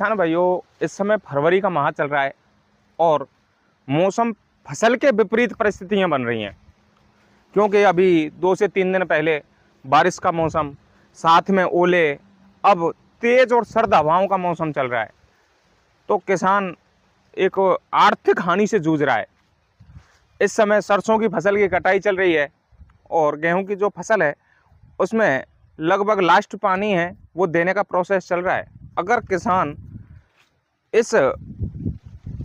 किसान भाइयों, इस समय फरवरी का माह चल रहा है और मौसम फसल के विपरीत परिस्थितियां बन रही हैं, क्योंकि अभी 2 से 3 दिन पहले बारिश का मौसम, साथ में ओले, अब तेज और सर्द हवाओं का मौसम चल रहा है। तो किसान एक आर्थिक हानि से जूझ रहा है। इस समय सरसों की फसल की कटाई चल रही है और गेहूं की जो फसल है उसमें लगभग लास्ट पानी है वो देने का प्रोसेस चल रहा है। अगर किसान इस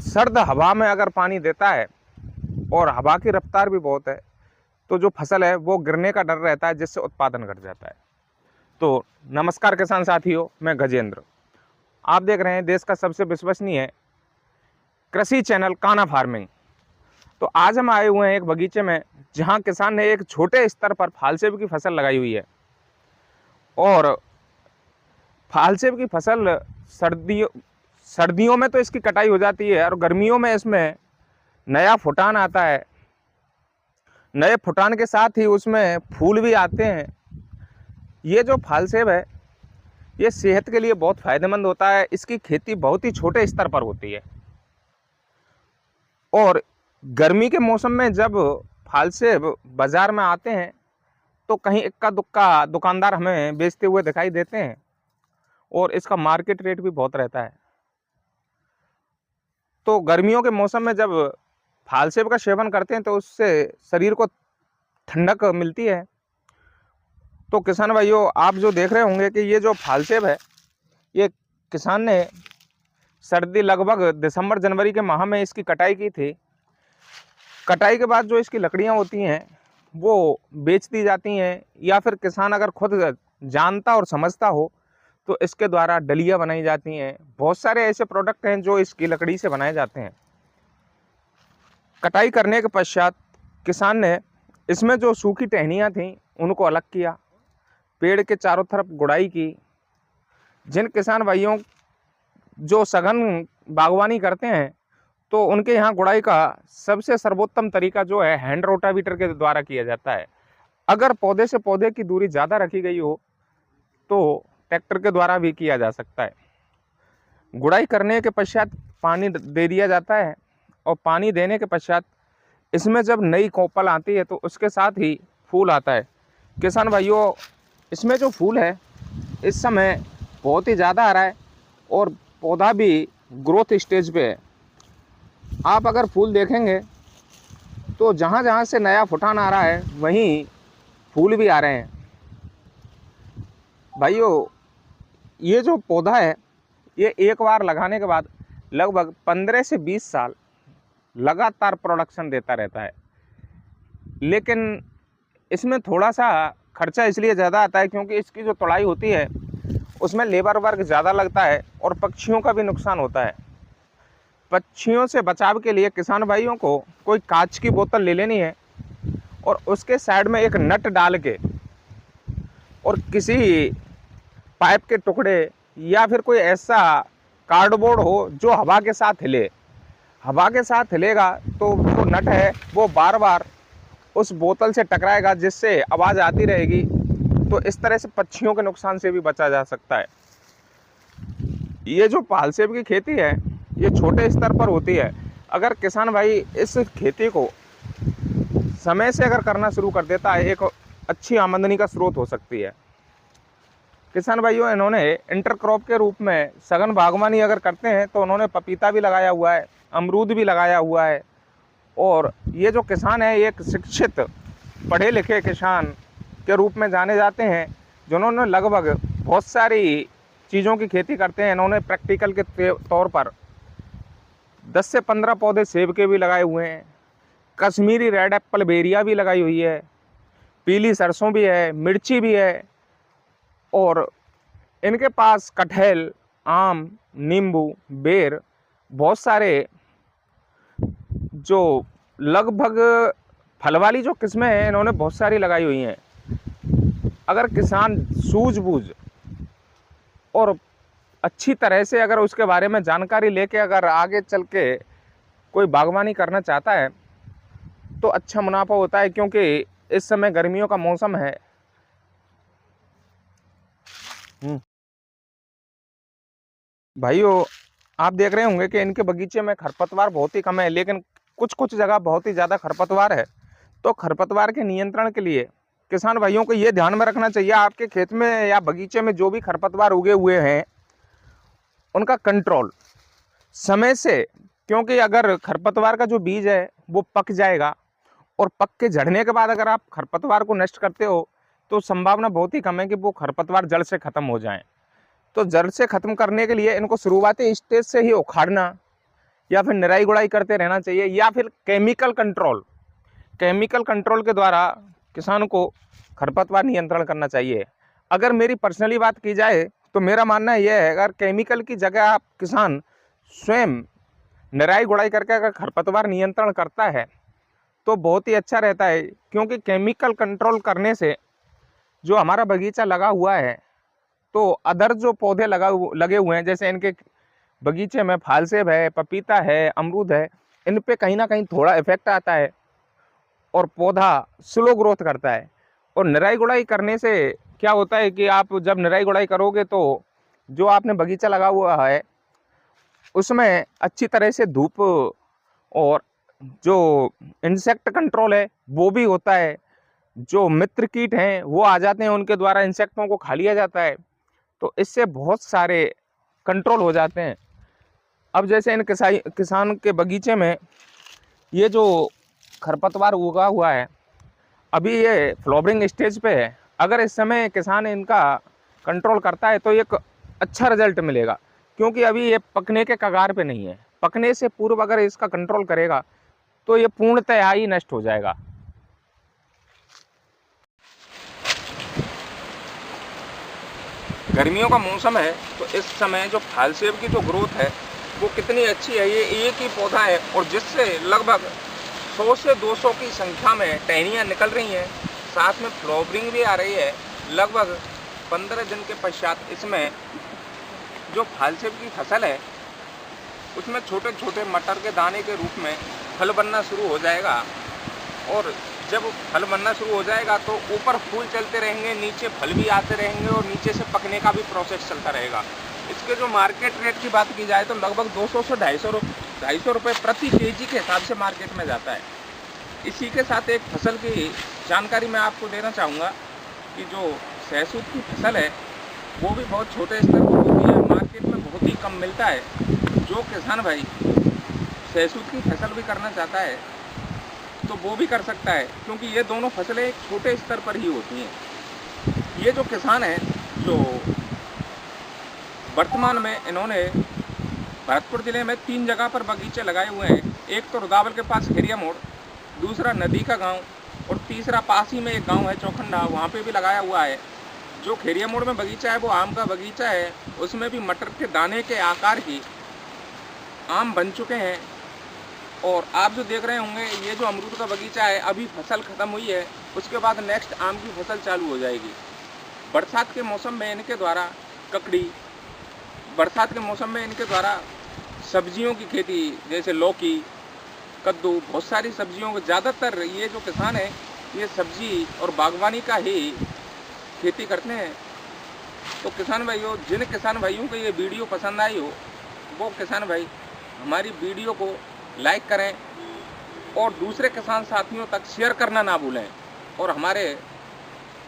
सर्द हवा में अगर पानी देता है और हवा की रफ्तार भी बहुत है तो जो फसल है वो गिरने का डर रहता है, जिससे उत्पादन घट जाता है। तो नमस्कार किसान साथियों, मैं गजेंद्र, आप देख रहे हैं देश का सबसे विश्वसनीय कृषि चैनल कान्हा फार्मिंग। तो आज हम आए हुए हैं एक बगीचे में, जहां किसान ने एक छोटे स्तर पर फालसेब की फसल लगाई हुई है। और फालसेब की फसल सर्दियों में तो इसकी कटाई हो जाती है और गर्मियों में इसमें नया फुटान आता है। नए फुटान के साथ ही उसमें फूल भी आते हैं। ये जो फालसेब है ये सेहत के लिए बहुत फायदेमंद होता है। इसकी खेती बहुत ही छोटे स्तर पर होती है और गर्मी के मौसम में जब फालसेब बाजार में आते हैं तो कहीं इक्का दुक्का दुकानदार हमें बेचते हुए दिखाई देते हैं और इसका मार्केट रेट भी बहुत रहता है। तो गर्मियों के मौसम में जब फालसेब का सेवन करते हैं तो उससे शरीर को ठंडक मिलती है। तो किसान भाइयों, आप जो देख रहे होंगे कि ये जो फालसेब है ये किसान ने सर्दी लगभग दिसंबर जनवरी के माह में इसकी कटाई की थी। कटाई के बाद जो इसकी लकड़ियां होती हैं वो बेच दी जाती हैं, या फिर किसान अगर खुद जानता और समझता हो तो इसके द्वारा डलिया बनाई जाती हैं। बहुत सारे ऐसे प्रोडक्ट हैं जो इसकी लकड़ी से बनाए जाते हैं। कटाई करने के पश्चात किसान ने इसमें जो सूखी टहनियाँ थीं उनको अलग किया, पेड़ के चारों तरफ गुड़ाई की। जिन किसान भाइयों जो सघन बागवानी करते हैं तो उनके यहाँ गुड़ाई का सबसे सर्वोत्तम तरीका जो है हैंड रोटावीटर के द्वारा किया जाता है। अगर पौधे से पौधे की दूरी ज़्यादा रखी गई हो तो ट्रैक्टर के द्वारा भी किया जा सकता है। गुड़ाई करने के पश्चात पानी दे दिया जाता है और पानी देने के पश्चात इसमें जब नई कोपल आती है तो उसके साथ ही फूल आता है। किसान भाइयों, इसमें जो फूल है इस समय बहुत ही ज़्यादा आ रहा है और पौधा भी ग्रोथ स्टेज पे है। आप अगर फूल देखेंगे तो जहाँ जहाँ से नया फुटान आ रहा है वहीं फूल भी आ रहे हैं। भाइयों, ये जो पौधा है ये एक बार लगाने के बाद लगभग 15 से 20 साल लगातार प्रोडक्शन देता रहता है। लेकिन इसमें थोड़ा सा खर्चा इसलिए ज़्यादा आता है क्योंकि इसकी जो तोड़ाई होती है उसमें लेबर वर्क ज़्यादा लगता है और पक्षियों का भी नुकसान होता है। पक्षियों से बचाव के लिए किसान भाइयों को कोई कांच की बोतल ले लेनी है और उसके साइड में एक नट डाल के और किसी पाइप के टुकड़े या फिर कोई ऐसा कार्डबोर्ड हो जो हवा के साथ हिले। हवा के साथ हिलेगा तो जो नट है वो बार बार उस बोतल से टकराएगा, जिससे आवाज़ आती रहेगी। तो इस तरह से पक्षियों के नुकसान से भी बचा जा सकता है। ये जो फालसेब की खेती है ये छोटे स्तर पर होती है। अगर किसान भाई इस खेती को समय से अगर करना शुरू कर देता है, एक अच्छी आमदनी का स्रोत हो सकती है। किसान भाइयों, इन्होंने इंटरक्रॉप के रूप में सघन बागवानी अगर करते हैं तो उन्होंने पपीता भी लगाया हुआ है, अमरूद भी लगाया हुआ है। और ये जो किसान है एक शिक्षित पढ़े लिखे किसान के रूप में जाने जाते हैं, जिन्होंने लगभग बहुत सारी चीज़ों की खेती करते हैं। इन्होंने प्रैक्टिकल के तौर पर 10 से 15 पौधे सेब के भी लगाए हुए हैं, कश्मीरी रेड एप्पल बेरिया भी लगाई हुई है, पीली सरसों भी है, मिर्ची भी है और इनके पास कटहल, आम, नींबू, बेर, बहुत सारे जो लगभग फल वाली जो किस्में हैं इन्होंने बहुत सारी लगाई हुई हैं। अगर किसान सूझबूझ और अच्छी तरह से अगर उसके बारे में जानकारी लेके अगर आगे चल के कोई बागवानी करना चाहता है तो अच्छा मुनाफा होता है, क्योंकि इस समय गर्मियों का मौसम है। भाइयों, आप देख रहे होंगे कि इनके बगीचे में खरपतवार बहुत ही कम है, लेकिन कुछ कुछ जगह बहुत ही ज़्यादा खरपतवार है। तो खरपतवार के नियंत्रण के लिए किसान भाइयों को ये ध्यान में रखना चाहिए, आपके खेत में या बगीचे में जो भी खरपतवार उगे हुए हैं उनका कंट्रोल समय से, क्योंकि अगर खरपतवार का जो बीज है वो पक जाएगा और पक के झड़ने के बाद अगर आप खरपतवार को नष्ट करते हो तो संभावना बहुत ही कम है कि वो खरपतवार जड़ से ख़त्म हो जाएं। तो जड़ से ख़त्म करने के लिए इनको शुरुआती स्टेज से ही उखाड़ना या फिर निराई गुड़ाई करते रहना चाहिए, या फिर केमिकल कंट्रोल के द्वारा किसान को खरपतवार नियंत्रण करना चाहिए। अगर मेरी पर्सनली बात की जाए तो मेरा मानना यह है, अगर केमिकल की जगह आप किसान स्वयं निराई गुड़ाई करके अगर खरपतवार नियंत्रण करता है तो बहुत ही अच्छा रहता है। क्योंकि केमिकल कंट्रोल करने से जो हमारा बगीचा लगा हुआ है, तो अदर जो पौधे लगे हुए हैं, जैसे इनके बगीचे में फालसेब है, पपीता है, अमरूद है, इन पे कहीं ना कहीं थोड़ा इफेक्ट आता है और पौधा स्लो ग्रोथ करता है। और निराई गुड़ाई करने से क्या होता है कि आप जब निराई गुड़ाई करोगे तो जो आपने बगीचा लगा हुआ है उसमें अच्छी तरह से धूप और जो इंसेक्ट कंट्रोल है वो भी होता है। जो मित्र कीट हैं वो आ जाते हैं, उनके द्वारा इंसेक्टों को खा लिया जाता है, तो इससे बहुत सारे कंट्रोल हो जाते हैं। अब जैसे इन किसान के बगीचे में ये जो खरपतवार उगा हुआ है, अभी ये फ्लावरिंग स्टेज पे है। अगर इस समय किसान इनका कंट्रोल करता है तो एक अच्छा रिजल्ट मिलेगा, क्योंकि अभी ये पकने के कगार पे नहीं है। पकने से पूर्व अगर इसका कंट्रोल करेगा तो ये पूर्णतः ही नष्ट हो जाएगा। गर्मियों का मौसम है तो इस समय जो फालसेब की जो ग्रोथ है वो कितनी अच्छी है। ये एक ही पौधा है और जिससे लगभग 100 से 200 की संख्या में टहनियाँ निकल रही हैं, साथ में फ्लावरिंग भी आ रही है। लगभग 15 दिन के पश्चात इसमें जो फालसेब की फसल है उसमें छोटे छोटे मटर के दाने के रूप में फल बनना शुरू हो जाएगा। और जब फल बनना शुरू हो जाएगा तो ऊपर फूल चलते रहेंगे, नीचे फल भी आते रहेंगे और नीचे से पकने का भी प्रोसेस चलता रहेगा। इसके जो मार्केट रेट की बात की जाए तो लगभग 200 से 250 रुपये प्रति केजी के हिसाब से मार्केट में जाता है। इसी के साथ एक फसल की जानकारी मैं आपको देना चाहूँगा कि जो सहसूत की फसल है वो भी बहुत छोटे स्तर पर होती है, मार्केट में बहुत ही कम मिलता है। जो किसान भाई सहसूत की फसल भी करना चाहता है तो वो भी कर सकता है, क्योंकि ये दोनों फसलें एक छोटे स्तर पर ही होती हैं। ये जो किसान है, जो वर्तमान में इन्होंने भरतपुर ज़िले में 3 जगह पर बगीचे लगाए हुए हैं। एक तो रुदावल के पास खेरिया मोड़, दूसरा नदी का गांव और तीसरा पास ही में एक गांव है चौखंडा, वहाँ पे भी लगाया हुआ है। जो खेरिया मोड़ में बगीचा है वो आम का बगीचा है, उसमें भी मटर के दाने के आकार की आम बन चुके हैं। और आप जो देख रहे होंगे ये जो अमरूद का बगीचा है, अभी फसल ख़त्म हुई है, उसके बाद नेक्स्ट आम की फसल चालू हो जाएगी। बरसात के मौसम में इनके द्वारा ककड़ी, बरसात के मौसम में इनके द्वारा सब्जियों की खेती जैसे लौकी, कद्दू, बहुत सारी सब्जियों को, ज़्यादातर ये जो किसान है ये सब्जी और बागवानी का ही खेती करते हैं। तो किसान भाइयों, जिन किसान भाइयों को ये वीडियो पसंद आई हो वो किसान भाई हमारी वीडियो को लाइक करें और दूसरे किसान साथियों तक शेयर करना ना भूलें, और हमारे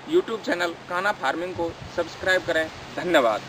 YouTube चैनल कान्हा फार्मिंग को सब्सक्राइब करें। धन्यवाद।